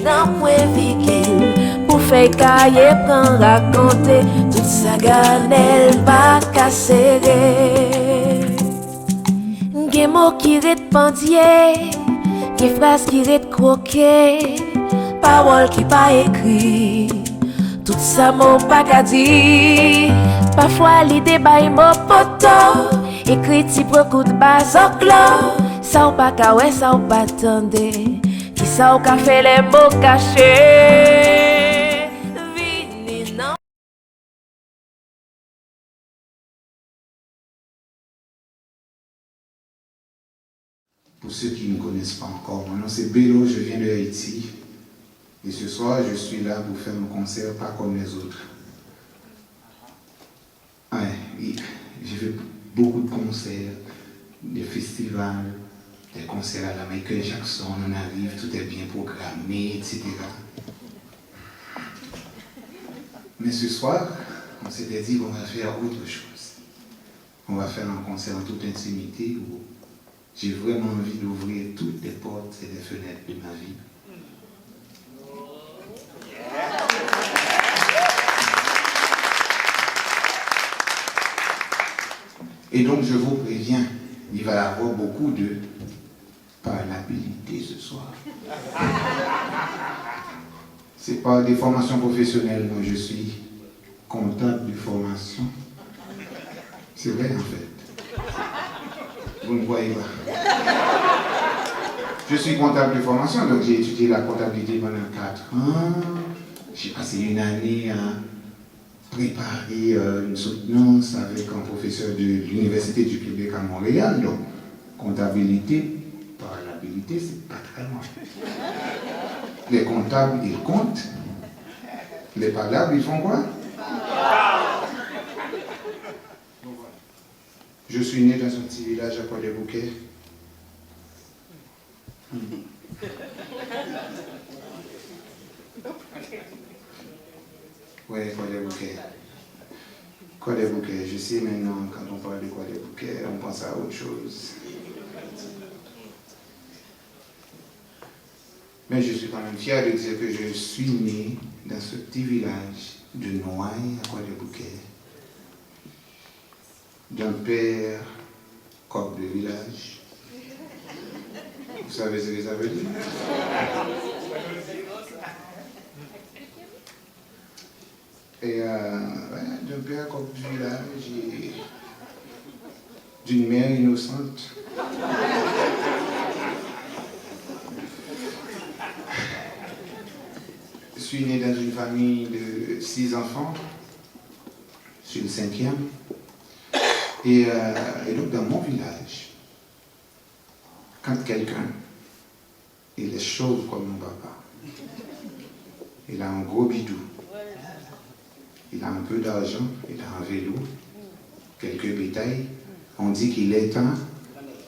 dans point viking. Pour faire cahier, prendre raconter, toute sa ganelle pas casser. Des mots qui répondent, des phrases qui croquées, paroles qui pas écrites, tout ça m'a pas qu'à dire. Parfois l'idée baille mon poteau, écrit si beaucoup de bas au clos. Ça ou pas qu'à ouais, ça ou pas attendez, qui ça ou qu'à fait les mots cachés. Vini non. Pour ceux qui ne me connaissent pas encore, mon nom c'est Bello, je viens de Haïti. Et ce soir, je suis là pour faire un concert pas comme les autres. Ouais, j'ai fait beaucoup de concerts, des festivals, des concerts à la Michael Jackson, on arrive, tout est bien programmé, etc. Mais ce soir, on s'était dit qu'on va faire autre chose. On va faire un concert en toute intimité où j'ai vraiment envie d'ouvrir toutes les portes et les fenêtres de ma vie. Et donc je vous préviens, il va y avoir beaucoup de parlabilité ce soir. C'est pas des formations professionnelles, moi je suis comptable de formation. C'est vrai en fait. Vous ne voyez pas. Je suis comptable de formation, donc j'ai étudié la comptabilité pendant 4 ans. J'ai passé une année à préparer une soutenance avec un professeur de l'Université du Québec à Montréal. Donc, comptabilité, parlabilité, c'est pas très loin. Les comptables, ils comptent. Les parlables, ils font quoi? Je suis né dans un petit village à Croix-des-Bouquets. Oui, Croix-des-Bouquets. Croix-des-Bouquets. Je sais maintenant, quand on parle de Croix-des-Bouquets, on pense à autre chose. Mais je suis quand même fier de dire que je suis né dans ce petit village de Noailles à Croix-des-Bouquets. D'un père coq de village. Vous savez ce que ça veut dire? Et d'un père coq du village et d'une mère innocente. Je suis né dans une famille de 6 enfants. Je suis le 5e. Et donc dans mon village, quand quelqu'un, il est chauve comme mon papa, il a un gros bidou, il a un peu d'argent, il a un vélo, quelques bétails, on dit qu'il est un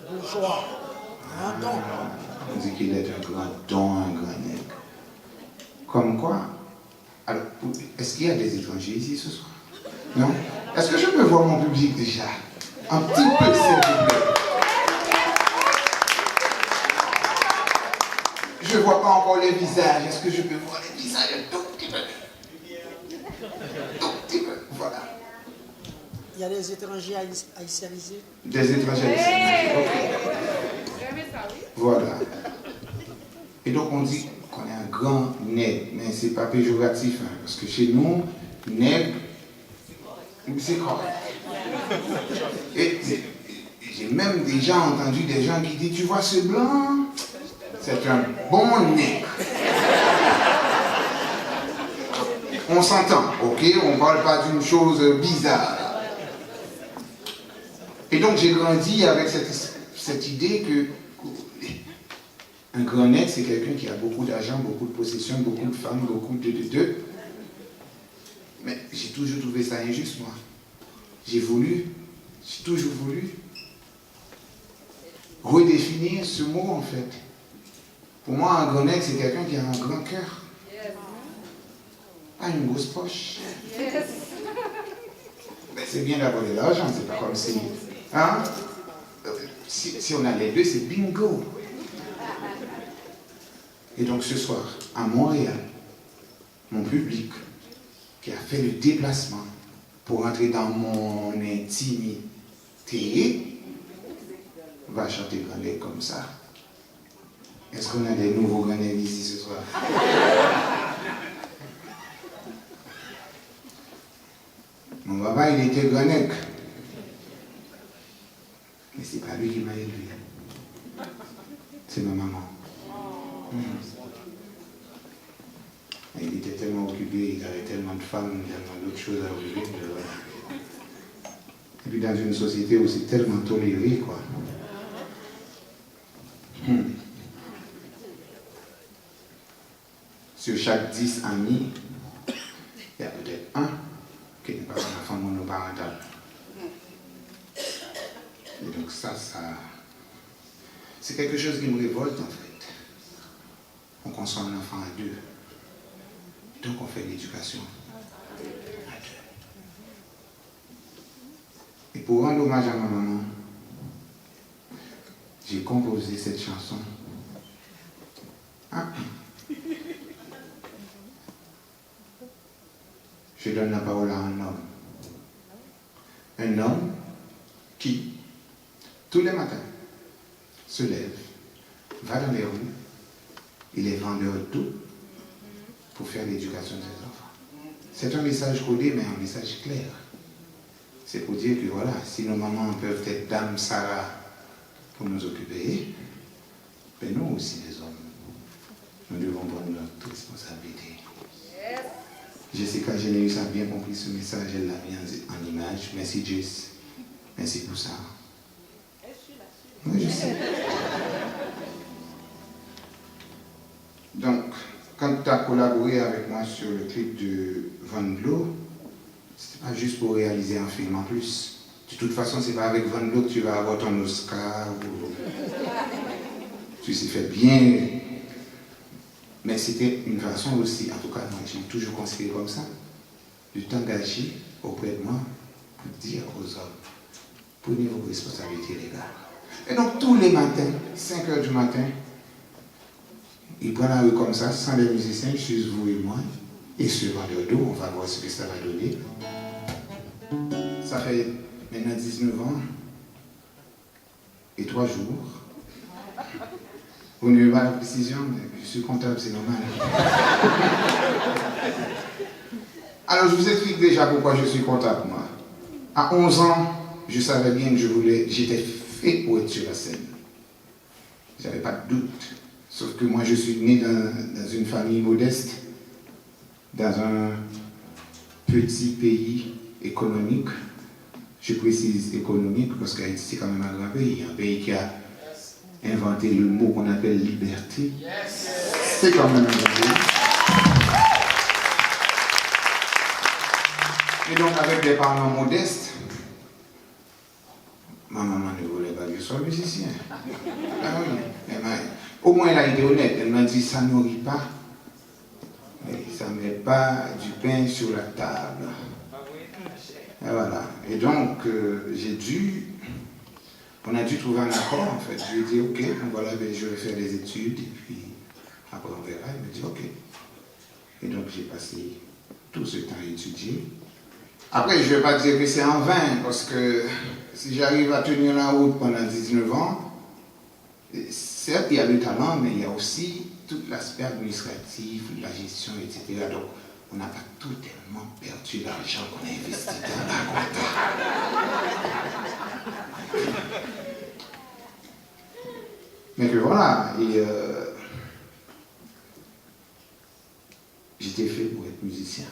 bourgeois. On dit qu'il est un grand don, un grand nègre. Comme quoi? Alors, est-ce qu'il y a des étrangers ici ce soir? Non? Est-ce que je peux voir mon public déjà? Un petit peu, s'il vous plaît. Je ne vois pas encore les visages. Est-ce que je peux voir les visages un tout petit peu? Tout petit peu, voilà. Il y a des étrangers haïtianisés. Des étrangers haïtianisés, ok. Voilà. Et donc on dit qu'on est un grand nègre, mais ce n'est pas péjoratif, hein, parce que chez nous, nègre, c'est correct. Et j'ai même déjà entendu des gens qui disent, tu vois ce blanc, c'est un bon nègre. On s'entend, ok? On ne parle pas d'une chose bizarre. Et donc j'ai grandi avec cette idée que un grand nègre, c'est quelqu'un qui a beaucoup d'argent, beaucoup de possessions, beaucoup de femmes, beaucoup de. Mais j'ai toujours trouvé ça injuste, moi. J'ai toujours voulu redéfinir ce mot, en fait. Pour moi, un grand nègre, c'est quelqu'un qui a un grand cœur. Pas une grosse poche. Mais c'est bien d'avoir de l'argent, c'est pas comme si... Hein? Si on a les deux, c'est bingo. Et donc ce soir, à Montréal, mon public qui a fait le déplacement pour entrer dans mon intimité va chanter Grenade comme ça. Est-ce qu'on a des nouveaux Grenades ici ce soir? Mon papa, il était Grenade. Mais c'est pas lui qui m'a élevé. C'est ma maman. Il était tellement occupé, il avait tellement de femmes, tellement d'autres choses à occuper. Et puis dans une société où c'est tellement toléré, quoi. Sur chaque 10 amis, il y a peut-être un qui n'est pas un enfant monoparental. Et donc ça, c'est quelque chose qui me révolte en fait. On conçoit un enfant à deux. Donc on fait l'éducation à deux. Et pour rendre hommage à ma maman, j'ai composé cette chanson. Je donne la parole à un homme. Un homme qui, tous les matins, se lève, va dans les rues, il est vendeur de tout pour faire l'éducation de ses enfants. C'est un message codé, mais un message clair. C'est pour dire que voilà, si nos mamans peuvent être Dame Sarah pour nous occuper, ben nous aussi les hommes, nous devons prendre notre responsabilité. Jessica Générus a bien compris ce message, elle l'a mis en image. Merci Jess, merci pour ça. Oui, je sais. Donc, quand tu as collaboré avec moi sur le clip de Van Glo, ce n'est pas juste pour réaliser un film en plus. De toute façon, ce n'est pas avec Van Glo que tu vas avoir ton Oscar. Tu sais faire bien. Mais c'était une façon aussi, en tout cas, moi j'ai toujours considéré comme ça, de t'engager auprès de moi pour dire aux hommes, prenez vos responsabilités, les gars. Et donc tous les matins, 5 h du matin, ils prennent la rue comme ça, sans les musiciens, juste vous et moi, et ce vendeur d'eau, on va voir ce que ça va donner. Ça fait maintenant 19 ans et 3 jours. Vous n'avez pas la précision, mais je suis comptable, c'est normal. Alors, je vous explique déjà pourquoi je suis comptable, moi. À 11 ans, je savais bien que j'étais fait pour être sur la scène. Je n'avais pas de doute. Sauf que moi, je suis né dans une famille modeste, dans un petit pays économique. Je précise économique parce qu'Haïti, c'est quand même un grand pays qui a inventé le mot qu'on appelle liberté. C'est quand même un pays. Et donc avec des parents modestes, ma maman ne voulait pas que je sois musicien. Ah oui. Au moins elle a été honnête, elle m'a dit ça ne nourrit pas, ça ne met pas du pain sur la table. Et voilà. Et donc on a dû trouver un accord en fait. Je lui ai dit ok, voilà, je vais faire des études et puis après on verra. Il m'a dit ok. Et donc j'ai passé tout ce temps à étudier. Après je ne vais pas dire que c'est en vain parce que si j'arrive à tenir la route pendant 19 ans, certes il y a le talent mais il y a aussi tout l'aspect administratif, la gestion, etc. Donc on n'a pas totalement perdu l'argent qu'on a investi dans la compta. Mais que voilà, j'étais fait pour être musicien.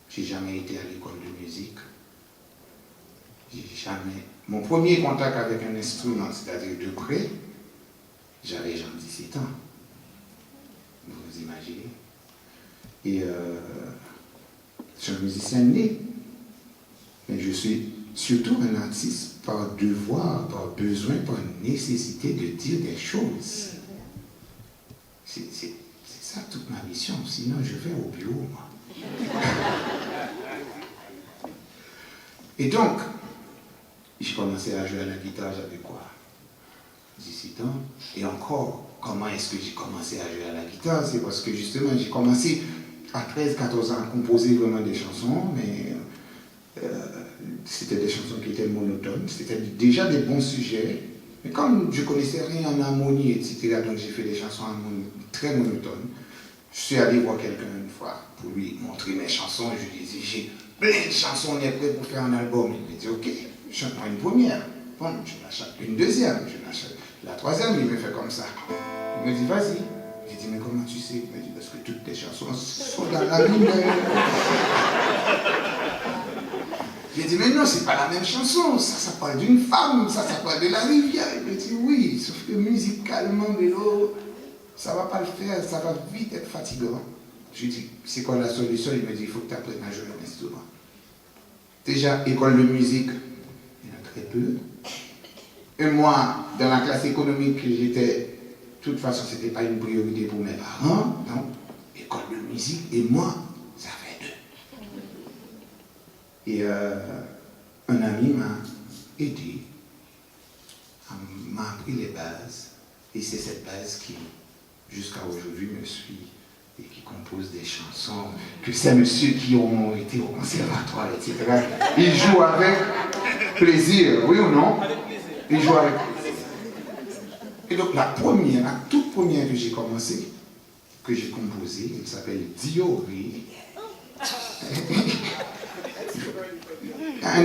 J'ai jamais été à l'école de musique. Mon premier contact avec un instrument, c'est-à-dire de près, j'avais genre 17 ans. Vous imaginez. Et je suis un musicien né. Mais je suis surtout un artiste par devoir, par besoin, par nécessité de dire des choses. C'est ça toute ma mission. Sinon, je vais au bureau, moi. Et donc, j'ai commencé à jouer à la guitare, j'avais quoi? 17 ans. Et encore, comment est-ce que j'ai commencé à jouer à la guitare? C'est parce que justement, j'ai commencé à 13-14 ans à composer vraiment des chansons, mais c'était des chansons qui étaient monotones, c'était déjà des bons sujets, mais comme je ne connaissais rien en harmonie, etc., donc j'ai fait des chansons très monotones. Je suis allé voir quelqu'un une fois pour lui montrer mes chansons, et je lui ai dit, j'ai plein de chansons, on est prêt pour faire un album. Il m'a dit, ok, chante-moi une première. Bon, je l'achète une deuxième, je l'achète la troisième, il me fait comme ça. Il me dit, vas-y. J'ai dit, mais comment tu sais? Il me dit, parce que toutes tes chansons sont dans la Bible. J'ai dit, mais non, c'est pas la même chanson. Ça parle d'une femme, ça parle de la rivière. Il me dit, oui, sauf que musicalement, Bélo, ça va pas le faire, ça va vite être fatigant. Je lui dis, c'est quoi la solution? Il me dit, il faut que tu apprennes à jouer un instrument. Déjà, école de musique, il y en a très peu. Et moi, dans la classe économique que j'étais, de toute façon, ce n'était pas une priorité pour mes parents. Donc, école de musique, et moi, ça fait deux. Et un ami m'a aidé, m'a appris les bases. Et c'est cette base qui, jusqu'à aujourd'hui, me suit et qui compose des chansons que ces messieurs qui ont été au conservatoire, etc., ils jouent avec plaisir, oui ou non? Ils jouent avec plaisir. Et donc la toute première que j'ai commencé, que j'ai composée, elle s'appelle Diori.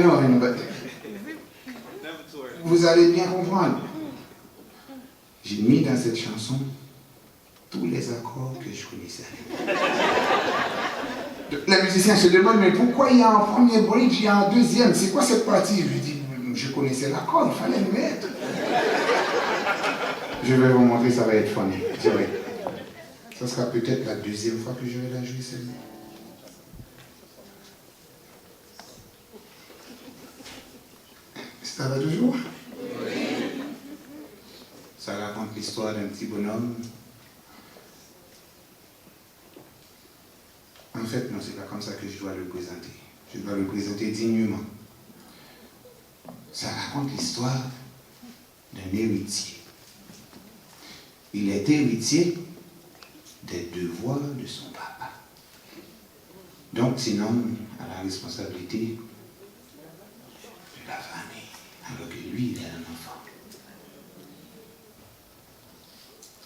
Non, vous allez bien comprendre. J'ai mis dans cette chanson tous les accords que je connaissais. Les musiciens se demandent, mais pourquoi il y a un premier bridge, il y a un deuxième? C'est quoi cette partie? Je lui dis, je connaissais l'accord, il fallait le mettre. Je vais vous montrer, ça va être funny. C'est vrai. Ça sera peut-être la deuxième fois que je vais la jouer celle-là. Ça va toujours? Oui. Ça raconte l'histoire d'un petit bonhomme. En fait, non, c'est pas comme ça que je dois le présenter. Je dois le présenter dignement. Ça raconte l'histoire d'un héritier. Il est héritier des devoirs de son papa. Donc, c'est un homme à la responsabilité de la famille, alors que lui, il est un enfant.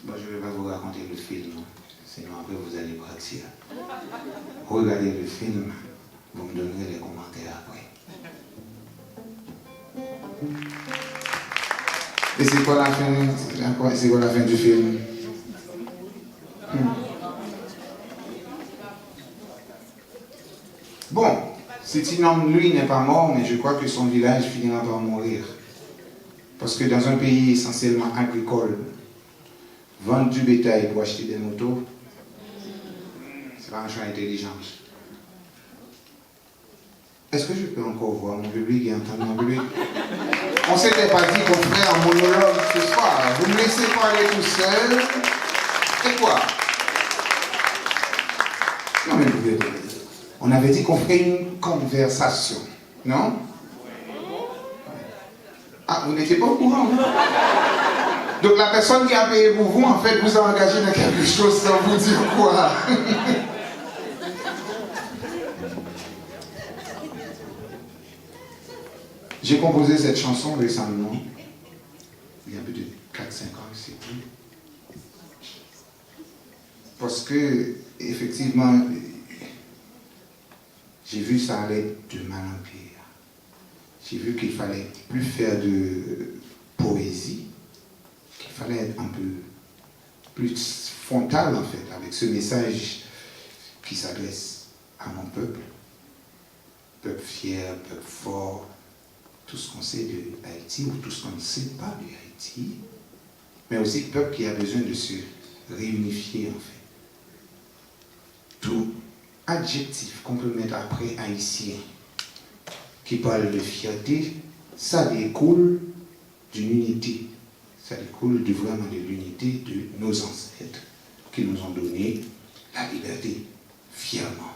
Bon, je ne vais pas vous raconter le film, sinon après vous allez partir. Regardez le film, vous me donnerez les commentaires après. Et c'est quoi la fin du film? Bon, cet homme, lui, n'est pas mort, mais je crois que son village finira par mourir. Parce que dans un pays essentiellement agricole, vendre du bétail pour acheter des motos, c'est pas un choix intelligent. Est-ce que je peux encore voir mon public et entendre mon public? On ne s'était pas dit qu'on ferait un monologue ce soir. Vous me laissez parler tout seul. Et quoi? Non mais on avait dit qu'on ferait une conversation, non? Ah, vous n'étiez pas au courant? Donc la personne qui a payé pour vous, en fait, vous a engagé dans quelque chose sans vous dire quoi? J'ai composé cette chanson récemment, il y a peut-être 4-5 ans, je ne sais plus. Parce que, effectivement, j'ai vu ça aller de mal en pire. J'ai vu qu'il fallait plus faire de poésie, qu'il fallait être un peu plus frontal, en fait, avec ce message qui s'adresse à mon peuple. Peuple fier, peuple fort. Tout ce qu'on sait de Haïti ou tout ce qu'on ne sait pas de Haïti, mais aussi le peuple qui a besoin de se réunifier en fait. Tout adjectif qu'on peut mettre après haïtien qui parle de fierté, ça découle d'une unité, ça découle vraiment de l'unité de nos ancêtres qui nous ont donné la liberté fièrement.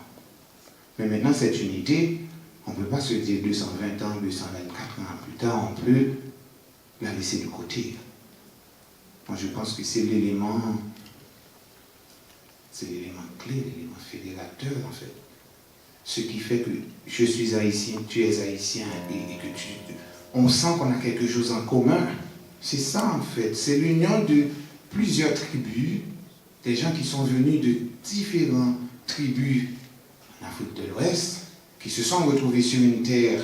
Mais maintenant cette unité, on ne peut pas se dire 220 ans, 224 ans plus tard, on peut la laisser de côté. On Moi, je pense que c'est l'élément clé, l'élément fédérateur, en fait. Ce qui fait que je suis haïtien, tu es haïtien, et que on sent qu'on a quelque chose en commun. C'est ça, en fait. C'est l'union de plusieurs tribus, des gens qui sont venus de différentes tribus en Afrique de l'Ouest, qui se sont retrouvés sur une terre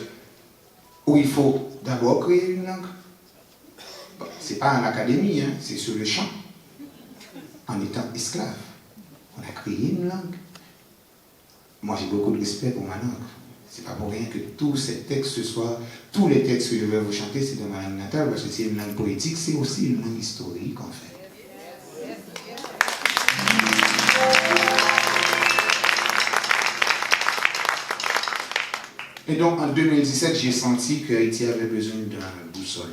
où il faut d'abord créer une langue. Bon, c'est pas à l'académie, hein, c'est sur le champ, en étant esclave. On a créé une langue. Moi, j'ai beaucoup de respect pour ma langue. C'est pas pour rien que tous ces textes ce soir, tous les textes que je vais vous chanter, c'est de ma langue natale, parce que c'est une langue poétique, c'est aussi une langue historique, en fait. Et donc, en 2017, j'ai senti que Haïti avait besoin d'un boussole.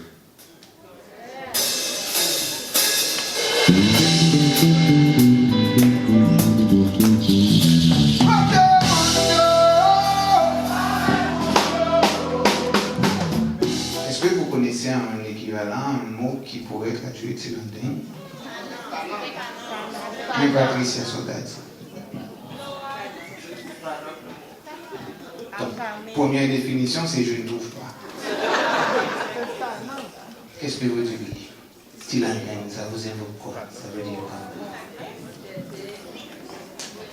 Est-ce que vous connaissez un équivalent, un mot qui pourrait traduire Tilandin? Mais Patricia Soldati. Première définition, c'est je ne trouve pas. Qu'est-ce que vous dites? Tilandin, ça vous évoque quoi? Ça veut dire quoi?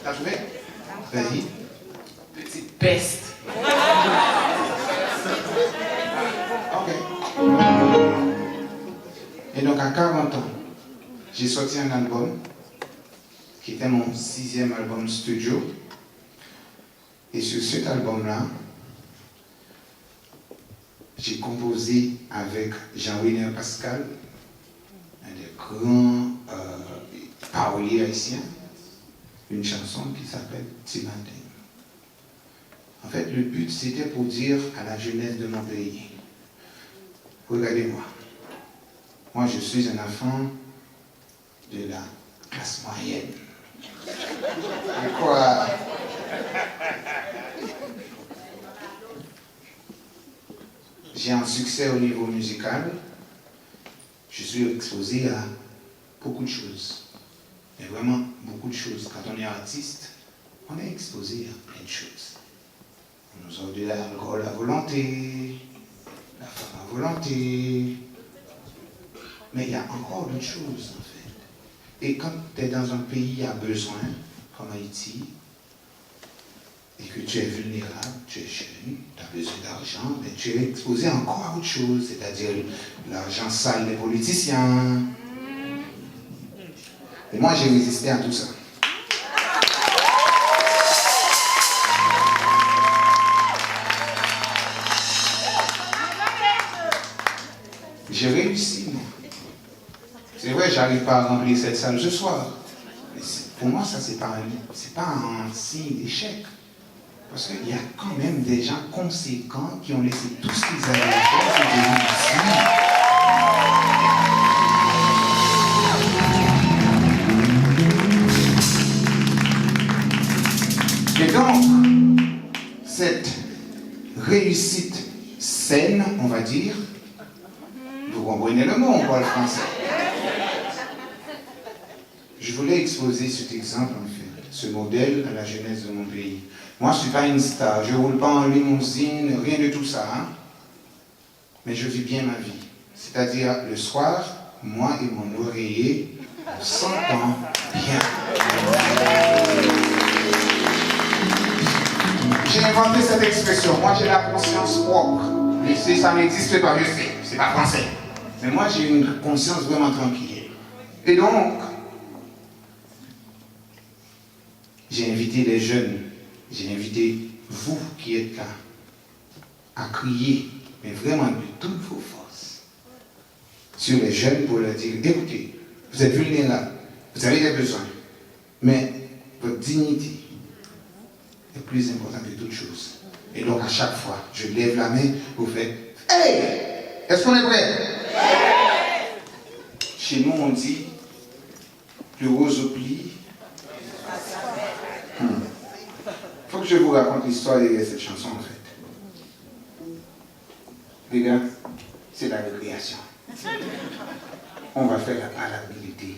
T'as trouvé? Vas-y. Petite peste. Ok. Et donc à 40 ans, j'ai sorti un album qui était mon 6e album studio. Et sur cet album-là, j'ai composé avec Jean-René Pascal, un des grands paroliers haïtiens, une chanson qui s'appelle Tilandin. En fait, le but, c'était pour dire à la jeunesse de mon pays, regardez-moi, moi je suis un enfant de la classe moyenne. Et quoi? J'ai un succès au niveau musical, je suis exposé à beaucoup de choses, mais vraiment beaucoup de choses. Quand on est artiste, on est exposé à plein de choses. On nous ordonne l'alcool à volonté, la femme à volonté, mais il y a encore d'autres choses en fait. Et quand tu es dans un pays à besoin, comme Haïti, et que tu es vulnérable, tu es jeune, tu as besoin d'argent, mais tu es exposé encore à autre chose, c'est-à-dire l'argent sale des politiciens. Et moi, j'ai résisté à tout ça. J'ai réussi, moi. C'est vrai, j'arrive pas à remplir cette salle ce soir. Mais pour moi, ça, c'est pas un signe d'échec. Parce qu'il y a quand même des gens conséquents qui ont laissé tout ce qu'ils avaient à faire pour venir ici. Et donc, cette réussite saine, on va dire, vous comprenez le mot, on parle français. Je voulais exposer cet exemple, en fait, ce modèle à la jeunesse de mon pays. Moi, je ne suis pas une star, je ne roule pas en limousine, rien de tout ça. Hein? Mais je vis bien ma vie. C'est-à-dire, le soir, moi et mon oreiller, on s'entend bien. J'ai inventé cette expression. Moi, j'ai la conscience propre. Mais ça n'existe pas, je sais. C'est pas français. Mais moi, j'ai une conscience vraiment tranquille. Et donc, j'ai invité les jeunes, j'ai invité vous qui êtes là, à crier, mais vraiment de toutes vos forces, sur les jeunes pour leur dire, écoutez, vous êtes vulnérables, vous avez des besoins, mais votre dignité est plus importante que toute chose. Et donc à chaque fois, je lève la main, vous faites, hey! Est-ce qu'on est prêt? Chez nous, on dit, le rose au pli. Il faut que je vous raconte l'histoire de cette chanson, en fait. Les gars, c'est la récréation. on va faire la parabilité.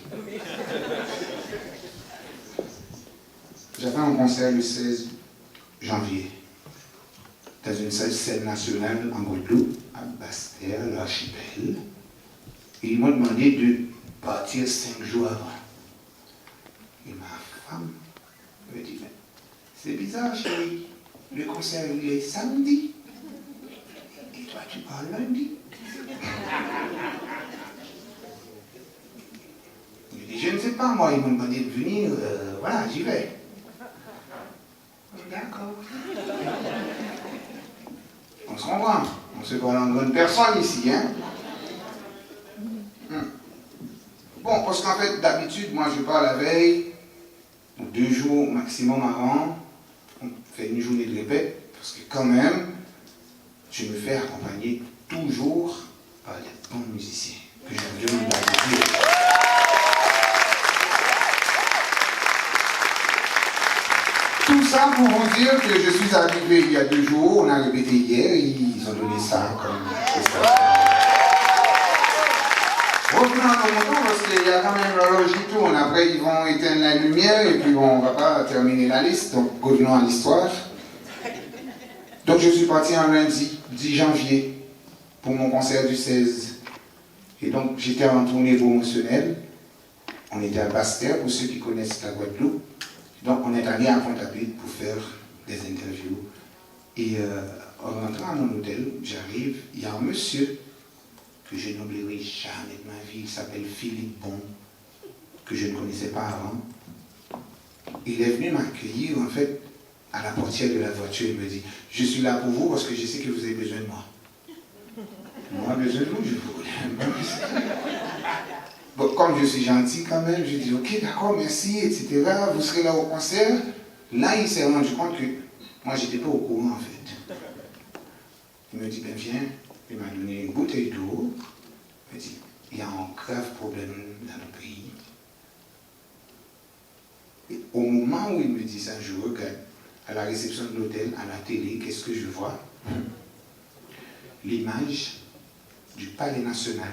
J'avais un concert le 16 janvier dans une scène nationale en Guadeloupe, à Basse-Terre, l'archipel. Et ils m'ont demandé de partir 5 jours avant. Et ma femme me dit, mais c'est bizarre chérie, le concert il est samedi. Et toi tu parles lundi. Je dis, je ne sais pas, moi, ils m'ont demandé de venir, voilà, j'y vais. D'accord. On se comprend. On se parle en bonne personne ici, hein. Bon, parce qu'en fait, d'habitude, moi, je pars la veille, 2 jours maximum avant, on fait une journée de répète, parce que quand même, je me fais accompagner toujours par les bons musiciens, que je me demande d'habitude. Tout ça pour vous dire que je suis arrivé il y a 2 jours, on a répété hier, et ils ont donné ça comme prestation. Revenons à nos moutons parce qu'il y a quand même l'horloge qui tourne. Après, ils vont éteindre la lumière et puis bon, on ne va pas terminer la liste. Donc, revenons à l'histoire. Donc, je suis parti un lundi, 10 janvier, pour mon concert du 16. Et donc, j'étais en tournée promotionnelle. On était à Basse-Terre, pour ceux qui connaissent la Guadeloupe. Donc, on est allé à Pointe-à-Pitre pour faire des interviews. Et en rentrant à mon hôtel, j'arrive, il y a un monsieur que je n'oublierai jamais de ma vie, il s'appelle Philippe Bon, que je ne connaissais pas avant. Il est venu m'accueillir, en fait, à la portière de la voiture. Il me dit, je suis là pour vous parce que je sais que vous avez besoin de moi. Moi, besoin de vous, je vous connais. Bon, comme je suis gentil quand même, je dis, ok, d'accord, merci, etc. Vous serez là au concert. Là, il s'est rendu compte que moi, je n'étais pas au courant, en fait. Il me dit, ben viens. Il m'a donné une bouteille d'eau. Il m'a dit, il y a un grave problème dans le pays. Et au moment où il me dit ça, je regarde à la réception de l'hôtel, à la télé, qu'est-ce que je vois? L'image du palais national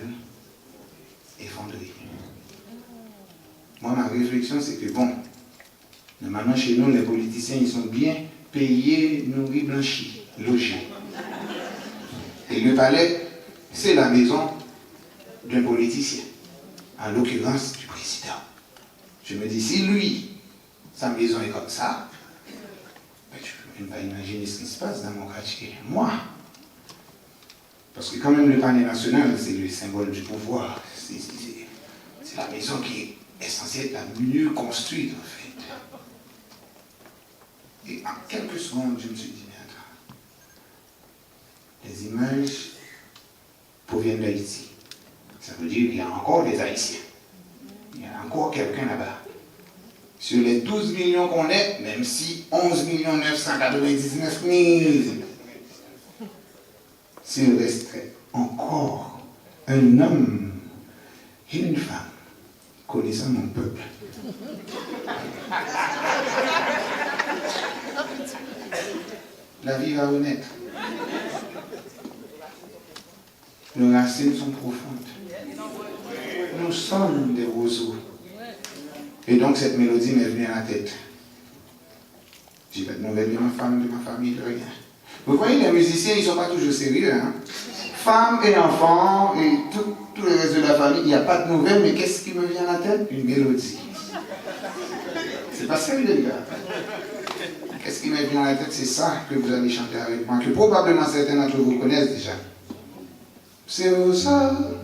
effondré. Moi, ma réflexion, c'est que bon, normalement chez nous, les politiciens, ils sont bien payés, nourris, blanchis, logés. Et le palais, c'est la maison d'un politicien, en l'occurrence du président. Je me dis, si lui, sa maison est comme ça, ben, je ne peux même pas imaginer ce qui se passe dans mon quartier. Moi, parce que quand même le palais national, c'est le symbole du pouvoir. C'est la maison qui est censée être la mieux construite, en fait. Et en quelques secondes, je me suis dit, les images proviennent d'Haïti. Ça veut dire qu'il y a encore des Haïtiens. Il y a encore quelqu'un là-bas. Sur les 12 millions qu'on est, même si 11 999 000, s'il resterait encore un homme et une femme connaissant mon peuple. La vie va renaître. Nos racines sont profondes. Nous sommes des roseaux. Et donc cette mélodie m'est venue à la tête. J'ai pas de nouvelles de ma femme, de ma famille, de rien. Vous voyez, les musiciens, ils ne sont pas toujours sérieux. Hein? Femmes et enfants, et tout le reste de la famille, il n'y a pas de nouvelles, mais qu'est-ce qui me vient à la tête? Une mélodie. C'est pas sérieux, les gars. Qu'est-ce qui me vient à la tête? C'est ça que vous allez chanter avec moi, que probablement certains d'entre vous connaissent déjà. C'est au sol.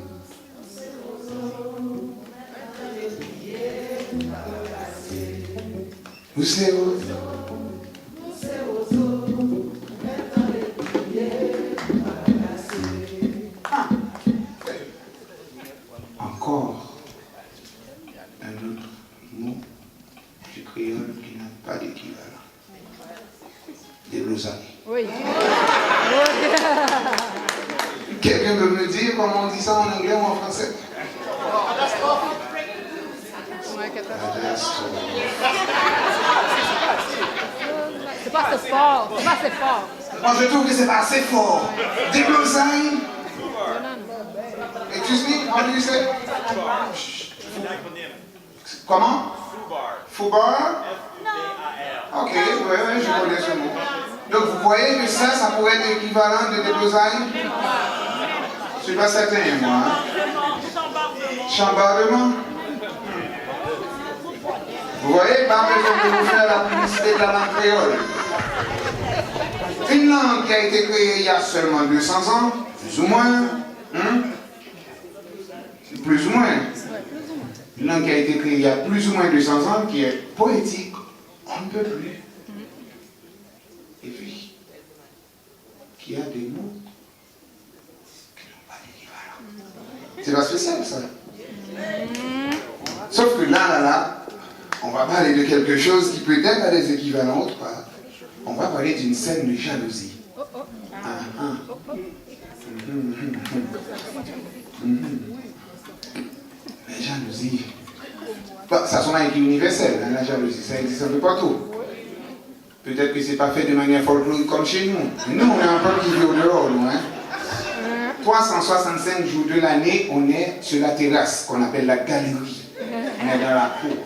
Vous c'est au sol. Encore un autre mot du créole qui n'a pas d'équivalent. Des blousailles. Oui. Quelqu'un peut me dire comment on dit ça en anglais ou en français? C'est pas assez fort. C'est pas assez fort. Moi, je trouve que c'est pas assez fort. Des blousailles. Excuse me, how do you say? Comment? Foubar. Ok, ouais, je connais ce mot. Donc vous voyez que ça pourrait être l'équivalent de débroussailles? Je ne suis pas certain, moi. Chambardement. Vous voyez, pas besoin de vous faire la publicité de la langue créole. Une langue qui a été créée il y a seulement 200 ans, plus ou moins. Plus ou moins. Une langue qui a été créée il y a plus ou moins 200 ans, qui est poétique, on ne peut plus. Et puis, qui a des mots qui n'ont pas d'équivalent. C'est pas spécial, ça. Sauf que là, on va parler de quelque chose qui peut-être a des équivalents autre part. On va parler d'une scène de jalousie. La jalousie. Bon, ça sonne avec universel, hein, la jalousie, ça existe un peu partout. Peut-être que ce n'est pas fait de manière folklorique comme chez nous. Nous, on est un peuple qui vit au dehors, nous. Hein. 365 jours de l'année, on est sur la terrasse, qu'on appelle la galerie. On est dans la cour.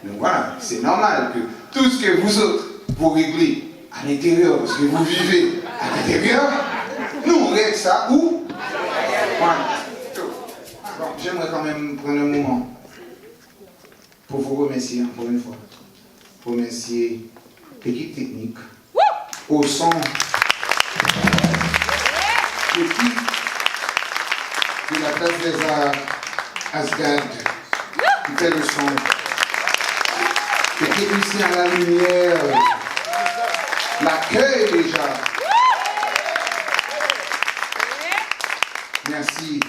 Donc voilà, c'est normal que tout ce que vous autres, vous réglez à l'intérieur, parce que vous vivez à l'intérieur, nous, on règle ça où? Voilà. Bon, j'aimerais quand même prendre un moment pour vous remercier encore une fois. Remercier l'équipe technique au son, l'équipe de la place des arts Asgard qui fait le son, les techniciens à la lumière, l'accueil déjà. Merci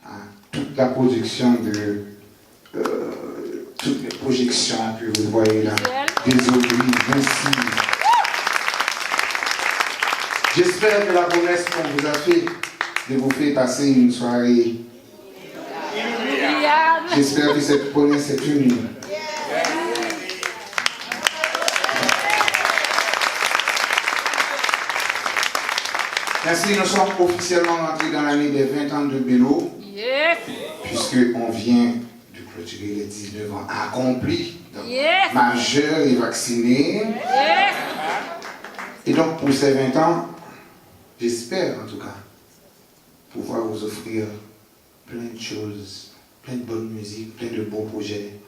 à toute la production de toutes les projections que vous voyez là. Désolé, merci. J'espère que la promesse qu'on vous a fait de vous faire passer une soirée. J'espère que cette promesse est tenue. Merci, nous sommes officiellement rentrés dans l'année des 20 ans de Bello. Puisqu'on vient de clôturer les 19 ans accomplis. Donc, majeur et vacciné. Et donc, pour ces 20 ans, j'espère en tout cas pouvoir vous offrir plein de choses, plein de bonne musique, plein de beaux projets.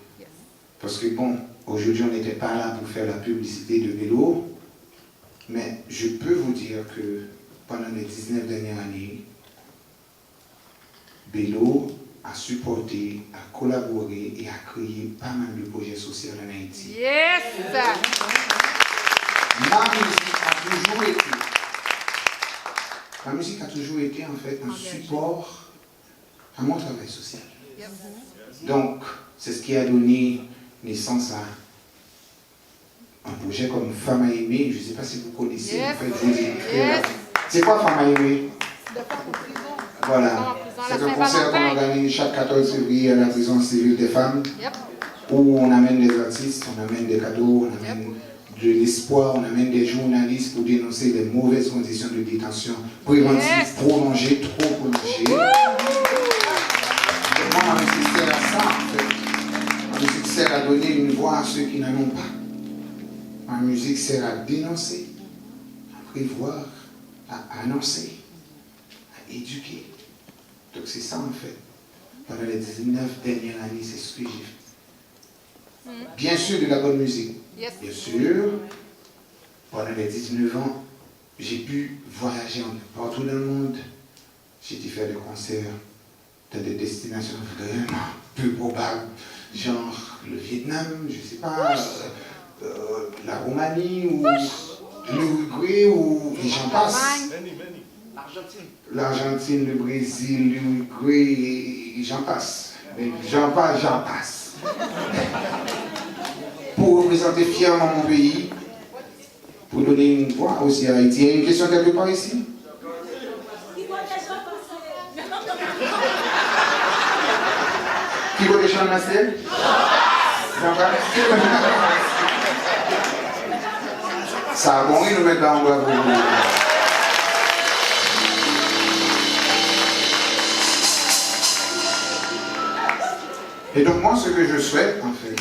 Parce que bon, aujourd'hui, on n'était pas là pour faire la publicité de Bello, mais je peux vous dire que pendant les 19 dernières années, Bello a supporté, a collaboré et a créé pas mal de projets sociaux en Haïti. Ma musique a toujours été en fait un support à mon travail social. Donc, c'est ce qui a donné naissance à un projet comme Femme à aimer. Je ne sais pas si vous connaissez, en fait, je vous ai c'est quoi Femme à aimer? Voilà. C'est un concert qu'on organise chaque 14 février à la prison civile des femmes, où on amène des artistes, on amène des cadeaux, on amène de l'espoir, on amène des journalistes pour dénoncer les mauvaises conditions de détention préventives, prolongées, trop prolongées. Moi, ma musique sert à ça, en fait. Ma musique sert à donner une voix à ceux qui n'en ont pas. Ma musique sert à dénoncer, à prévoir, à annoncer, à éduquer. Donc c'est ça en fait. Pendant les 19 dernières années, c'est ce que j'ai fait. Bien sûr de la bonne musique. Bien sûr. Pendant les 19 ans, j'ai pu voyager partout dans le monde. J'ai dû faire des concerts dans des destinations vraiment peu probables. Genre le Vietnam, je ne sais pas, la Roumanie ou l'Uruguay ou et j'en passe. L'Argentine, le Brésil, l'Uruguay, j'en passe. J'en passe. Pour représenter fièrement mon pays, pour donner une voix aussi à Haïti. Il y a une question quelque part ici? Qui veut les chants de la scène? Ça a bon, il nous met dans le bravo. Et donc moi, ce que je souhaite, en fait,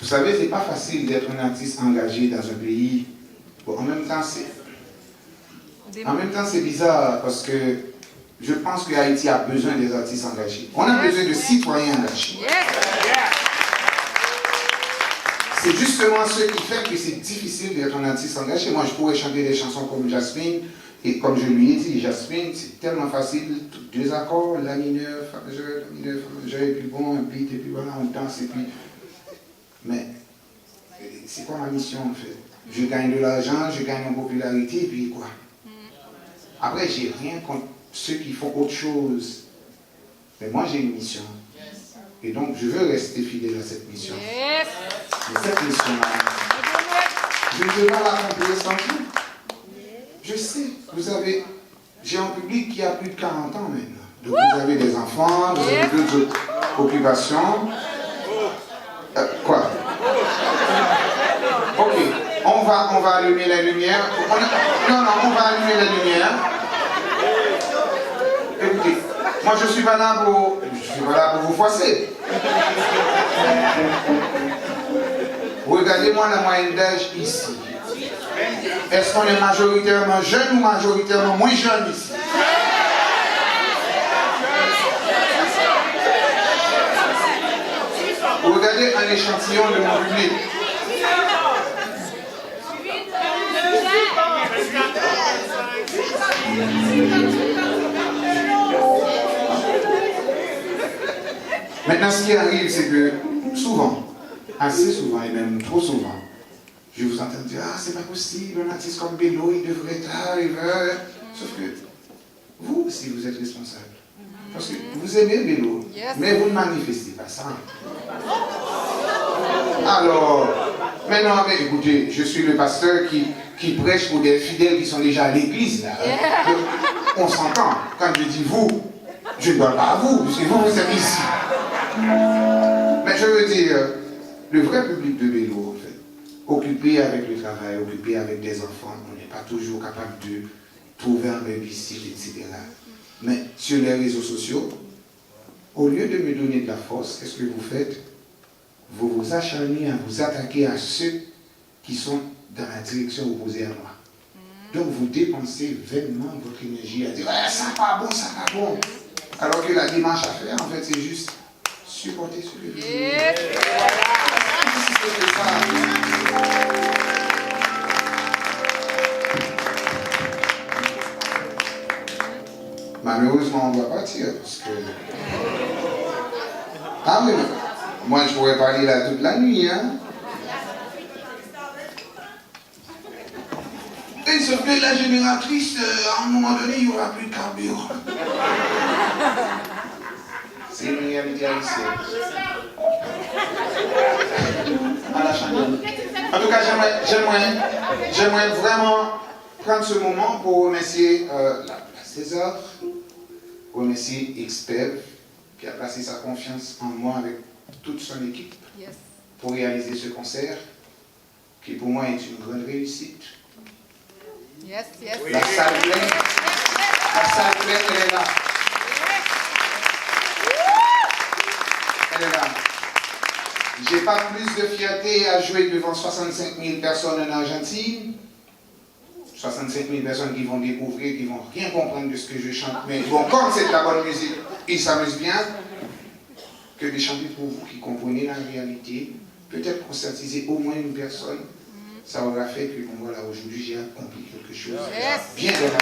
vous savez, c'est pas facile d'être un artiste engagé dans un pays. Bon, en même temps, c'est bizarre parce que je pense que Haïti a besoin des artistes engagés. On a besoin de citoyens engagés. C'est justement ce qui fait que c'est difficile d'être un artiste engagé. Moi, je pourrais chanter des chansons comme Jasmine, et comme je lui ai dit, Jasmine, c'est tellement facile, deux accords, la mineur, fa majeur, et puis bon, un beat, et puis voilà, on danse, et puis... Mais, c'est quoi ma mission en fait? Je gagne de l'argent, je gagne en popularité, et puis quoi? Après, j'ai rien contre ceux qui font autre chose. Mais moi, j'ai une mission. Et donc, je veux rester fidèle à cette mission. Et cette mission-là, je ne peux pas l'accomplir sans vous. Je sais, vous avez... J'ai un public qui a plus de 40 ans maintenant. Donc, vous avez des enfants, vous avez d'autres occupations. Quoi? Ok, on va allumer la lumière. Non, on va allumer la lumière. Écoutez, moi je suis pas là pour vous froisser. Regardez-moi la moyenne d'âge ici. Est-ce qu'on est majoritairement jeune ou majoritairement moins jeune ici? Regardez un échantillon de mon public. Maintenant, ce qui arrive, c'est que souvent, assez souvent et même trop souvent, je vous entends dire, ah, c'est pas possible, un artiste comme Bello, il devrait être là, Sauf que vous aussi, vous êtes responsable. Parce que vous aimez Bello, mais vous ne manifestez pas ça. Alors, maintenant, mais écoutez, je suis le pasteur qui prêche pour des fidèles qui sont déjà à l'église, là. Donc, on s'entend. Quand je dis vous, je ne parle pas à vous, puisque vous êtes ici. Mais je veux dire, le vrai public de Bello, en fait, occupé avec le travail, occupé avec des enfants, on n'est pas toujours capable de trouver un babysitter, etc. Mais sur les réseaux sociaux, au lieu de me donner de la force, qu'est-ce que vous faites? Vous vous acharnez à vous attaquer à ceux qui sont dans la direction opposée à moi. Donc vous dépensez vainement votre énergie à dire ah, ça pas bon, ça pas bon. Alors que la démarche à faire, en fait, c'est juste supporter ce que vous voulez. Malheureusement, on doit partir parce que... Ah oui, moi je pourrais parler là toute la nuit, hein. Et sauf que la génératrice, à un moment donné, il n'y aura plus de carburant. C'est une réalité haïtienne. À la chandelle. En tout cas, j'aimerais vraiment prendre ce moment pour remercier la place des arts, remercier Expert qui a placé sa confiance en moi avec toute son équipe pour réaliser ce concert qui pour moi est une grande réussite. La salle pleine, elle est là. Elle est là. J'ai pas plus de fierté à jouer devant 65 000 personnes en Argentine. 65 000 personnes qui vont découvrir, qui vont rien comprendre de ce que je chante. Mais bon, comme c'est de la bonne musique, ils s'amusent bien, que de chanter pour vous qui comprenez la réalité, peut-être conscientiser au moins une personne, ça aura fait que, bon, voilà, aujourd'hui j'ai accompli quelque chose bien de la